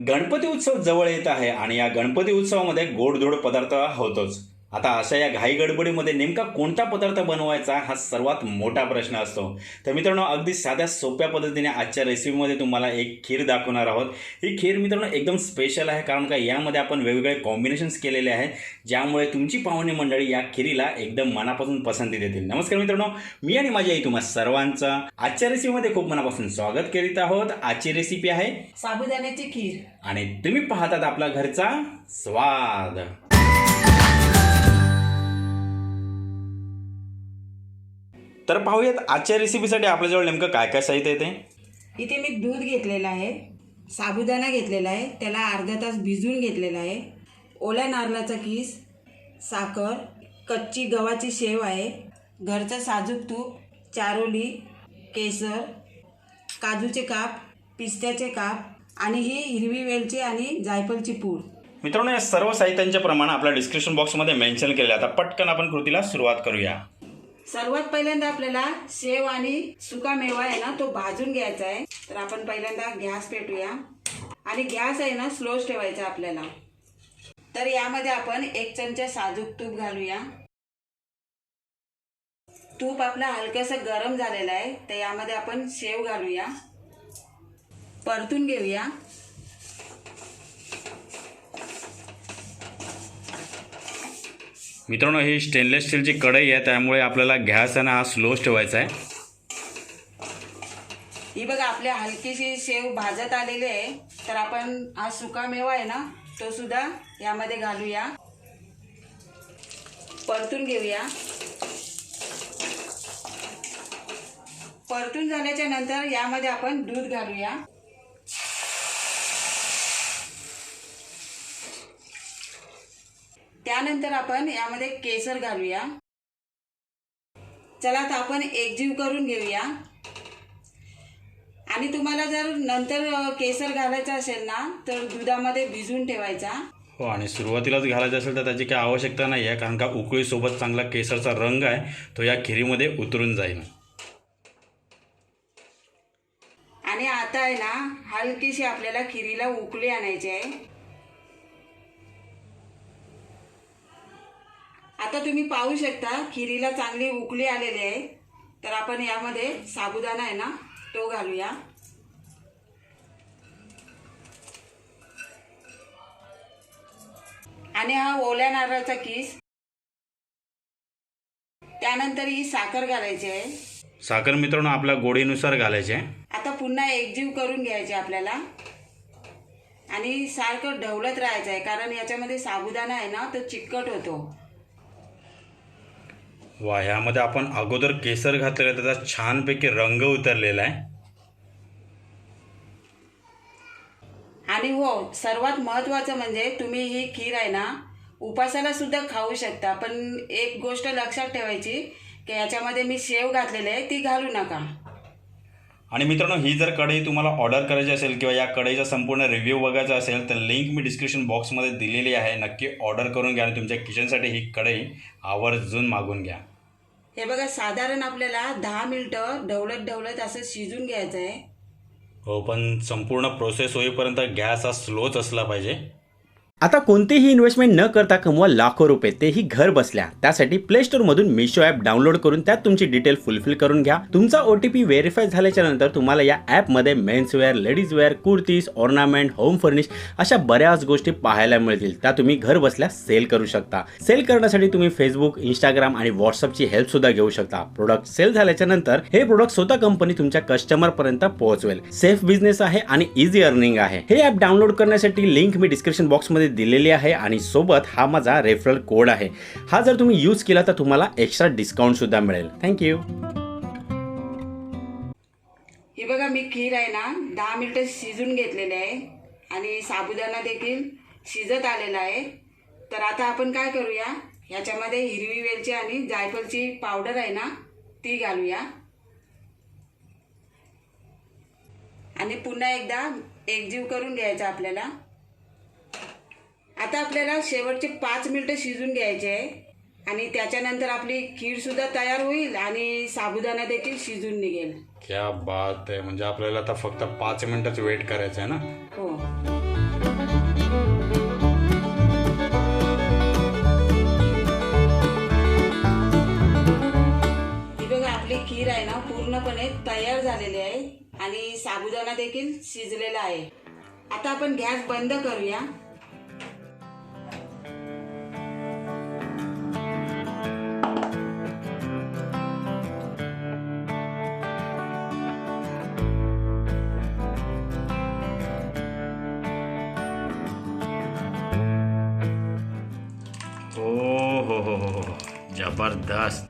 गणपती उत्सव जवळ येत आहे आणि या गणपती उत्सवामध्ये गोडधोड पदार्थ होतोच. आता अशा या घाई गडबडीमध्ये नेमका कोणता पदार्थ बनवायचा हा सर्वात मोठा प्रश्न असतो. तर मित्रांनो, अगदी साध्या सोप्या पद्धतीने आजच्या रेसिपीमध्ये तुम्हाला एक खीर दाखवणार आहोत. ही खीर मित्रांनो एकदम स्पेशल आहे, कारण का यामध्ये आपण वेगवेगळे कॉम्बिनेशन्स केलेले आहेत, ज्यामुळे तुमची पाहुणे मंडळी या खीरीला एकदम मनापासून पसंती देतील. नमस्कार मित्रांनो, मी आणि माझी आई तुम्हा सर्वांचं आजच्या रेसिपीमध्ये खूप मनापासून स्वागत करीत आहोत. आजची रेसिपी आहे साबुदाण्याची खीर आणि तुम्ही पाहतात आपला घरचा स्वाद. तर पाहूयात आजच्या रेसिपीसाठी आपल्याजवळ नेमकं काय काय साहित्य येते. इथे मी दूध घेतलेलं आहे, साबुदाणा घेतलेला आहे, त्याला अर्धा तास भिजवून घेतलेला आहे, ओल्या नारळाचा किस, साखर, कच्ची गव्हाची शेव आहे, घरचं साजूक तूप, चारोली, केसर, काजूचे काप, पिस्त्याचे काप आणि ही हिरवी वेलची आणि जायफळची पूड. मित्रांनो, या सर्व साहित्यांचे प्रमाण आपल्या डिस्क्रिप्शन बॉक्समध्ये मेन्शन केले. आता पटकन आपण कृतीला सुरुवात करूया. सर्वात पहिल्यांदा आपल्याला शेव आणि सुका मेवा आहे ना तो भाजून घ्यायचा आहे. तर आपण पहिल्यांदा गॅस पेटूया आणि गॅस आहे ना स्लोच ठेवायचा आपल्याला. तर यामध्ये आपण 1 चमचा साजूक तूप घालूया. तूप आपला हलकंसं गरम झालेलं आहे, तर यामध्ये आपण शेव घालूया, परतून घेऊया. मित्रांनो, ही स्टेनलेस स्टीलची कढई आहे, त्यामुळे आपल्याला गॅस आहे ना हा स्लोच ठेवायचा आहे. ही बघा आपल्या हलकीशी शेव भाजत आलेली आहे. तर आपण हा सुका मेवा आहे ना तो सुद्धा यामध्ये घालूया, परतून घेऊया. परतून झाल्याच्या नंतर यामध्ये आपण दूध घालूया. त्यानंतर आपण यामध्ये केसर घालूया. चला आता आपण एकजीव करून घेऊया. आणि तुम्हाला जर नंतर केसर घालायचं असेल ना तर दुधामध्ये भिजवून ठेवायचा. हो, आणि सुरुवातीलाच घालायचं असेल तर त्याची काही आवश्यकता नाही आहे, कारण का उकळीसोबत चांगला केसरचा रंग आहे तो या खिरीमध्ये उतरून जाईल. आणि आता आहे ना हलकीशी आपल्याला खिरीला उकळी आणायची आहे. आता तुम्ही पाहू शकता खिरीला चांगली उकळी आलेली आहे. तर आपण यामध्ये साबुदाणा आहे ना तो घालूया. आणि हा ओल्या नारळाचा किस. त्यानंतर ही साखर घालायची आहे. साखर मित्रांनो आपल्या गोडीनुसार घालायचे. आता पुन्हा एकजीव करून घ्यायचे आपल्याला आणि सारखं ढवळत राहायचं आहे, कारण याच्यामध्ये साबुदाणा आहे ना तो चिकट होतो. वा, ह्यामध्ये आपण अगोदर केसर घातलेलं आहे, त्याचा छानपैकी रंग उतरलेला आहे. आणि हो, सर्वात महत्त्वाचं म्हणजे तुम्ही ही खीर आहे ना उपासाला सुद्धा खाऊ शकता. पण एक गोष्ट लक्षात ठेवायची की याच्यामध्ये मी शेव घातलेली आहे ती घालू नका. आणि मित्रांनो, ही जर कढई तुम्हाला ऑर्डर करायची असेल किंवा या कढईचा संपूर्ण रिव्ह्यू बघायचा असेल तर लिंक मी डिस्क्रिप्शन बॉक्समध्ये दिलेली आहे. नक्की ऑर्डर करून घ्या आणि तुमच्या किचनसाठी ही कढई आवर्जून मागून घ्या. हे बघा, साधारण आपल्याला 10 मिनिटं ढवळत असं शिजून घ्यायचं आहे. हो, पण संपूर्ण प्रोसेस होईपर्यंत गॅस हा स्लोच असला पाहिजे. आता कोणतेही इन्व्हेस्टमेंट न करता कमवा लाखो रुपये, तेही घर बसल्या. त्यासाठी प्ले स्टोअरमधून मिशो ॲप डाउनलोड करून त्यात तुमची डिटेल फुलफिल करून घ्या. तुमचा OTP व्हेरीफाय झाल्याच्या नंतर तुम्हाला या ॲपमध्ये menswear, ladieswear, kurtis, ornament, home furnish अशा बऱ्याच गोष्टी पाहायला मिळतील. त्या तुम्ही घर बसल्या सेल करू शकता. सेल करण्यासाठी तुम्ही फेसबुक, इंस्टाग्राम आणि व्हॉट्सअपची हेल्प सुद्धा घेऊ शकता. प्रोडक्ट सेल झाल्याच्या नंतर हे प्रोडक्ट स्वतः कंपनी तुमच्या कस्टमर पर्यंत पोहोचवेल. सेफ बिझनेस आहे आणि इझी अर्निंग आहे. हे ॲप डाउनलोड करण्यासाठी लिंक मी डिस्क्रिप्शन बॉक्समध्ये दिलेली आहे आणि सोबत हा माझा रेफरल कोड आहे. हा जर तुम्ही यूज केला तर तुम्हाला एक्स्ट्रा डिस्काउंट सुद्धा मिळेल. थँक्यू. ही बघा, मी खीर आहे ना 10 मिनिटं शिजून घेतलेले आहे आणि साबुदाणा देखील शिजत आलेला आहे. तर आता आपण काय करूया, ह्याच्यामध्ये हिरवी वेलची आणि जायफळची पावडर आहे ना ती घालूया आणि पुन्हा एकदा एकजीव करून घ्यायचा आपल्याला. आता आपल्याला शेवटचे 5 मिनिटं शिजून घ्यायचे आहे आणि त्याच्यानंतर आपली खीर सुद्धा तयार होईल आणि साबुदाणा देखील शिजून निघेल. क्या बात आहे. म्हणजे आपल्याला आता फक्त 5 मिनिटच वेट करायचं आहे ना. हो. झालेले आहे आणि साबुदाणा देखील शिजलेला आहे. आता आपण गॅस बंद करूया. हो जबरदस्त.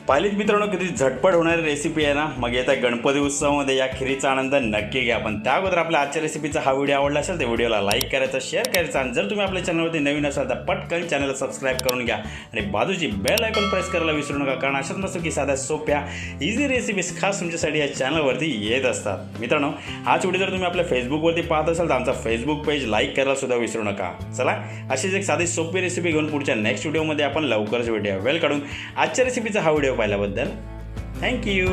पाहिलीत मित्रांनो किती झटपट होणारी रेसिपी आहे ना. मग येत्या गणपती उत्सवामध्ये या खिरीचा आनंद नक्की घ्या. पण त्या अगोदर आपल्या आजच्या रेसिपीचा हा व्हिडिओ आवडला असेल तर व्हिडिओला लाईक करायचा, शेअर करायचा आणि जर तुम्ही आपल्या चॅनलवरती नवीन असाल तर पटकन चॅनलला सबस्क्राईब करून घ्या आणि बाजूची बेल आयकॉन प्रेस करायला विसरू नका, कारण अशाच मस्त की साध्या सोप्या इझी रेसिपीज खास तुमच्यासाठी या चॅनलवरती येत असतात. मित्रांनो, हाच व्हिडिओ जर तुम्ही आपल्या फेसबुकवरती पाहत असाल तर आमचा फेसबुक पेज लाईक करायला सुद्धा विसरू नका. चला, अशीच एक साधी सोपी रेसिपी घेऊन पुढच्या नेक्स्ट व्हिडिओमध्ये आपण लवकरच भेटूया. वेळ काढून आजच्या रेसिपीचा हा व्हिडिओ पाहिल्याबद्दल थँक्यू.